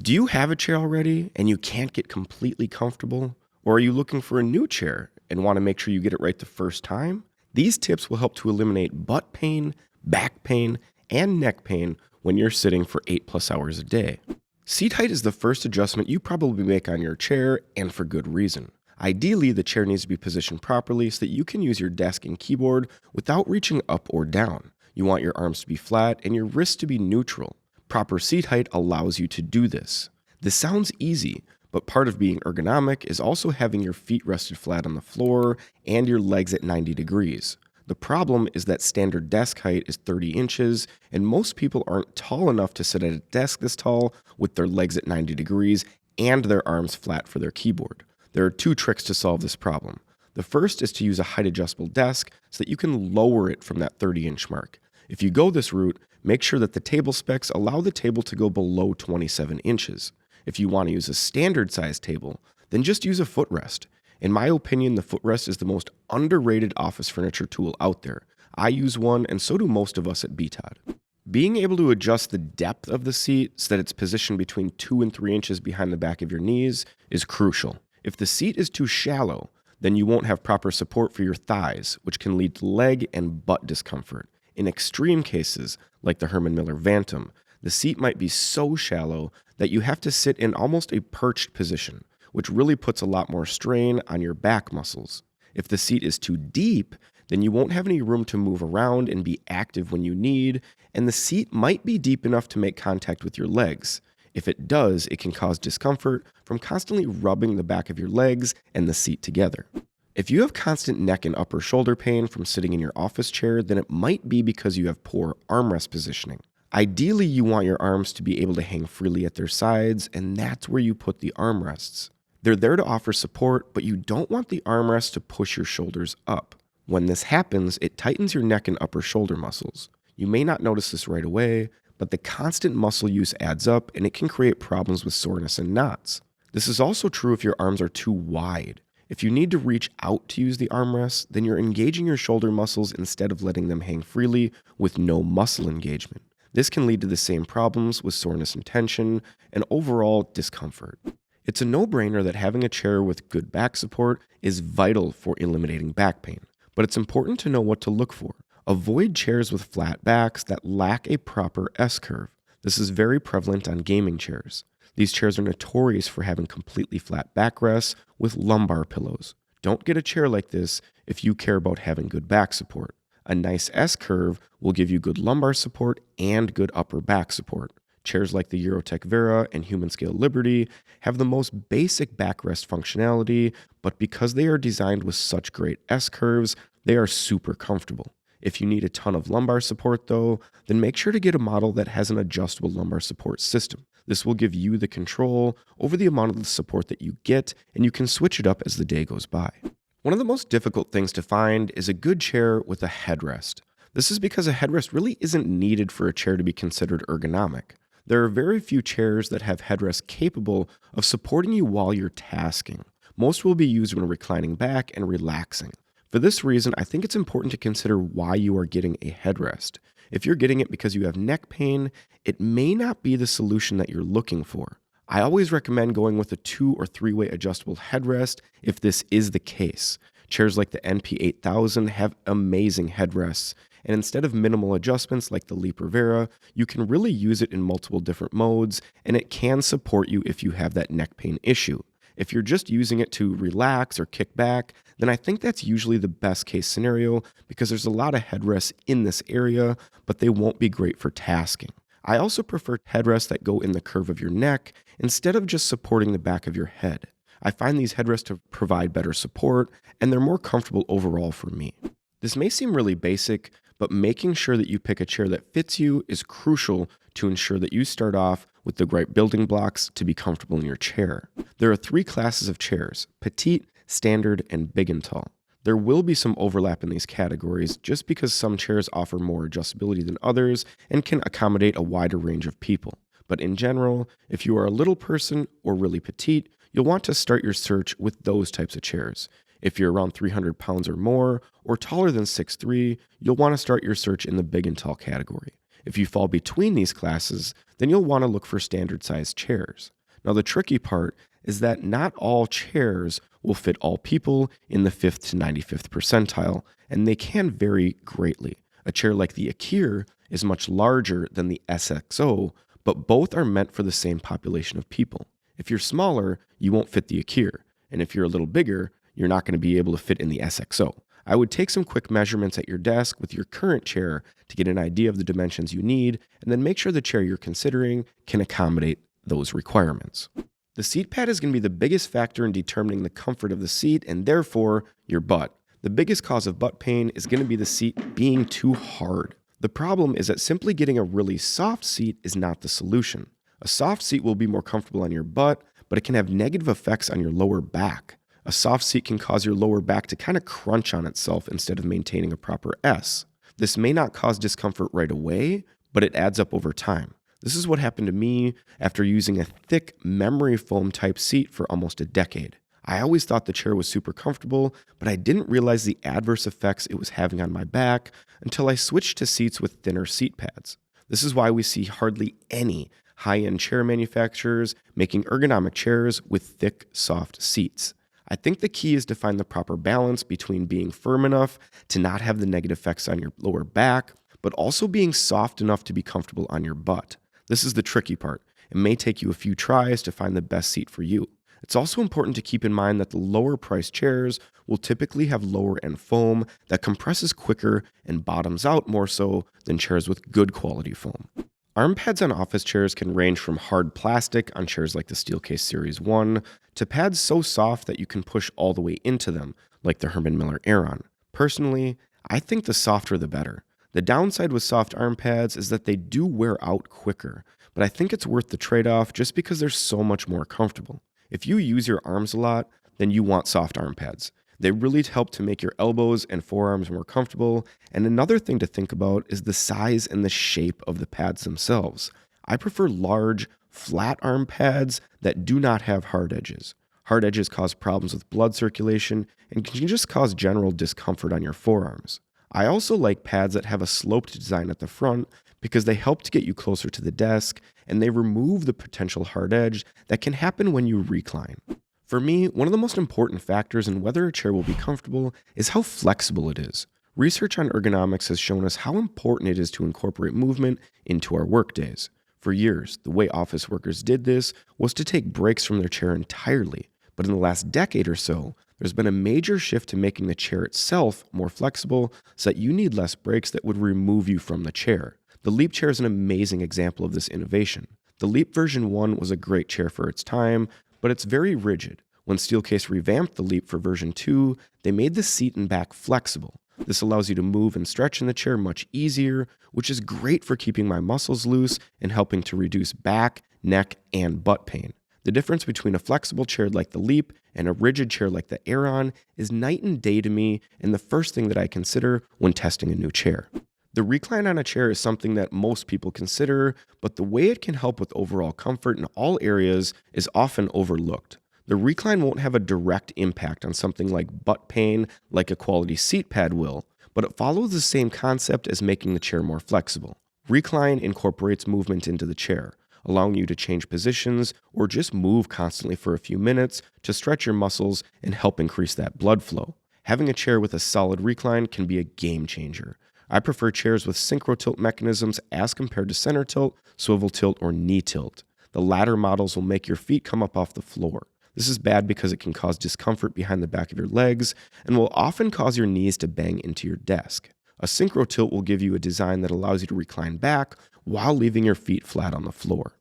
Do you have a chair already and you can't get completely comfortable? Or are you looking for a new chair and want to make sure you get it right the first time? These tips will help to eliminate butt pain, back pain, and neck pain when you're sitting for 8+ hours a day. Seat height is the first adjustment you probably make on your chair, and for good reason. Ideally, the chair needs to be positioned properly so that you can use your desk and keyboard without reaching up or down. You want your arms to be flat and your wrists to be neutral. Proper seat height allows you to do this. This sounds easy, but part of being ergonomic is also having your feet rested flat on the floor and your legs at 90 degrees. The problem is that standard desk height is 30 inches, and most people aren't tall enough to sit at a desk this tall with their legs at 90 degrees and their arms flat for their keyboard. There are 2 tricks to solve this problem. The first is to use a height adjustable desk so that you can lower it from that 30-inch mark. If you go this route, make sure that the table specs allow the table to go below 27 inches. If you want to use a standard size table, then just use a footrest. In my opinion, the footrest is the most underrated office furniture tool out there. I use one, and so do most of us at BTOD. Being able to adjust the depth of the seat so that it's positioned between 2 and 3 inches behind the back of your knees is crucial. If the seat is too shallow, then you won't have proper support for your thighs, which can lead to leg and butt discomfort. In extreme cases, like the Herman Miller Vantum, the seat might be so shallow that you have to sit in almost a perched position, which really puts a lot more strain on your back muscles. If the seat is too deep, then you won't have any room to move around and be active when you need, and the seat might be deep enough to make contact with your legs. If it does, it can cause discomfort from constantly rubbing the back of your legs and the seat together. If you have constant neck and upper shoulder pain from sitting in your office chair, then it might be because you have poor armrest positioning. Ideally, you want your arms to be able to hang freely at their sides, and that's where you put the armrests. They're there to offer support, but you don't want the armrest to push your shoulders up. When this happens, it tightens your neck and upper shoulder muscles. You may not notice this right away, but the constant muscle use adds up, and it can create problems with soreness and knots. This is also true if your arms are too wide. If you need to reach out to use the armrest, then you're engaging your shoulder muscles instead of letting them hang freely with no muscle engagement. This can lead to the same problems with soreness and tension and overall discomfort. It's a no-brainer that having a chair with good back support is vital for eliminating back pain, but it's important to know what to look for. Avoid chairs with flat backs that lack a proper S-curve. This is very prevalent on gaming chairs. These chairs are notorious for having completely flat backrests with lumbar pillows. Don't get a chair like this if you care about having good back support. A nice S-curve will give you good lumbar support and good upper back support. Chairs like the Eurotech Vera and Human Scale Liberty have the most basic backrest functionality, but because they are designed with such great S-curves, they are super comfortable. If you need a ton of lumbar support though, then make sure to get a model that has an adjustable lumbar support system. This will give you the control over the amount of the support that you get, and you can switch it up as the day goes by. One of the most difficult things to find is a good chair with a headrest. This is because a headrest really isn't needed for a chair to be considered ergonomic. There are very few chairs that have headrests capable of supporting you while you're tasking. Most will be used when reclining back and relaxing. For this reason, I think it's important to consider why you are getting a headrest. If you're getting it because you have neck pain, it may not be the solution that you're looking for. I always recommend going with a 2- or 3-way adjustable headrest if this is the case. Chairs like the NP8000 have amazing headrests, and instead of minimal adjustments like the Leaper Vera, you can really use it in multiple different modes, and it can support you if you have that neck pain issue. If you're just using it to relax or kick back, then I think that's usually the best case scenario because there's a lot of headrests in this area, but they won't be great for tasking. I also prefer headrests that go in the curve of your neck instead of just supporting the back of your head. I find these headrests to provide better support, and they're more comfortable overall for me. This may seem really basic, but making sure that you pick a chair that fits you is crucial to ensure that you start off with the right building blocks to be comfortable in your chair. There are 3 classes of chairs: petite, standard, and big and tall. There will be some overlap in these categories just because some chairs offer more adjustability than others and can accommodate a wider range of people. But in general, if you are a little person or really petite, you'll want to start your search with those types of chairs. If you're around 300 pounds or more, or taller than 6'3", you'll want to start your search in the big and tall category. If you fall between these classes, then you'll want to look for standard sized chairs. Now, the tricky part is that not all chairs will fit all people in the 5th to 95th percentile, and they can vary greatly. A chair like the Akir is much larger than the SXO, but both are meant for the same population of people. If you're smaller, you won't fit the Akir, and if you're a little bigger, you're not going to be able to fit in the SXO. I would take some quick measurements at your desk with your current chair to get an idea of the dimensions you need, and then make sure the chair you're considering can accommodate those requirements. The seat pad is going to be the biggest factor in determining the comfort of the seat and therefore your butt. The biggest cause of butt pain is going to be the seat being too hard. The problem is that simply getting a really soft seat is not the solution. A soft seat will be more comfortable on your butt, but it can have negative effects on your lower back. A soft seat can cause your lower back to kind of crunch on itself instead of maintaining a proper S. This may not cause discomfort right away, but it adds up over time. This is what happened to me after using a thick memory foam type seat for almost a decade. I always thought the chair was super comfortable, but I didn't realize the adverse effects it was having on my back until I switched to seats with thinner seat pads. This is why we see hardly any high-end chair manufacturers making ergonomic chairs with thick, soft seats. I think the key is to find the proper balance between being firm enough to not have the negative effects on your lower back, but also being soft enough to be comfortable on your butt. This is the tricky part. It may take you a few tries to find the best seat for you. It's also important to keep in mind that the lower priced chairs will typically have lower end foam that compresses quicker and bottoms out more so than chairs with good quality foam. Arm pads on office chairs can range from hard plastic on chairs like the Steelcase Series 1 to pads so soft that you can push all the way into them, like the Herman Miller Aeron. Personally, I think the softer the better. The downside with soft arm pads is that they do wear out quicker, but I think it's worth the trade-off just because they're so much more comfortable. If you use your arms a lot, then you want soft arm pads. They really help to make your elbows and forearms more comfortable, and another thing to think about is the size and the shape of the pads themselves. I prefer large, flat arm pads that do not have hard edges. Hard edges cause problems with blood circulation and can just cause general discomfort on your forearms. I also like pads that have a sloped design at the front because they help to get you closer to the desk and they remove the potential hard edge that can happen when you recline. For me, one of the most important factors in whether a chair will be comfortable is how flexible it is. Research on ergonomics has shown us how important it is to incorporate movement into our workdays. For years, the way office workers did this was to take breaks from their chair entirely. But in the last decade or so, there's been a major shift to making the chair itself more flexible so that you need less breaks that would remove you from the chair. The Leap chair is an amazing example of this innovation. The Leap version 1 was a great chair for its time, but it's very rigid. When Steelcase revamped the Leap for version 2, they made the seat and back flexible. This allows you to move and stretch in the chair much easier, which is great for keeping my muscles loose and helping to reduce back, neck, and butt pain. The difference between a flexible chair like the Leap and a rigid chair like the Aeron is night and day to me and the first thing that I consider when testing a new chair. The recline on a chair is something that most people consider, but the way it can help with overall comfort in all areas is often overlooked. The recline won't have a direct impact on something like butt pain like a quality seat pad will, but it follows the same concept as making the chair more flexible. Recline incorporates movement into the chair, allowing you to change positions or just move constantly for a few minutes to stretch your muscles and help increase that blood flow. Having a chair with a solid recline can be a game changer. I prefer chairs with synchro tilt mechanisms as compared to center tilt, swivel tilt, or knee tilt. The latter models will make your feet come up off the floor. This is bad because it can cause discomfort behind the back of your legs and will often cause your knees to bang into your desk. A synchro tilt will give you a design that allows you to recline back while leaving your feet flat on the floor.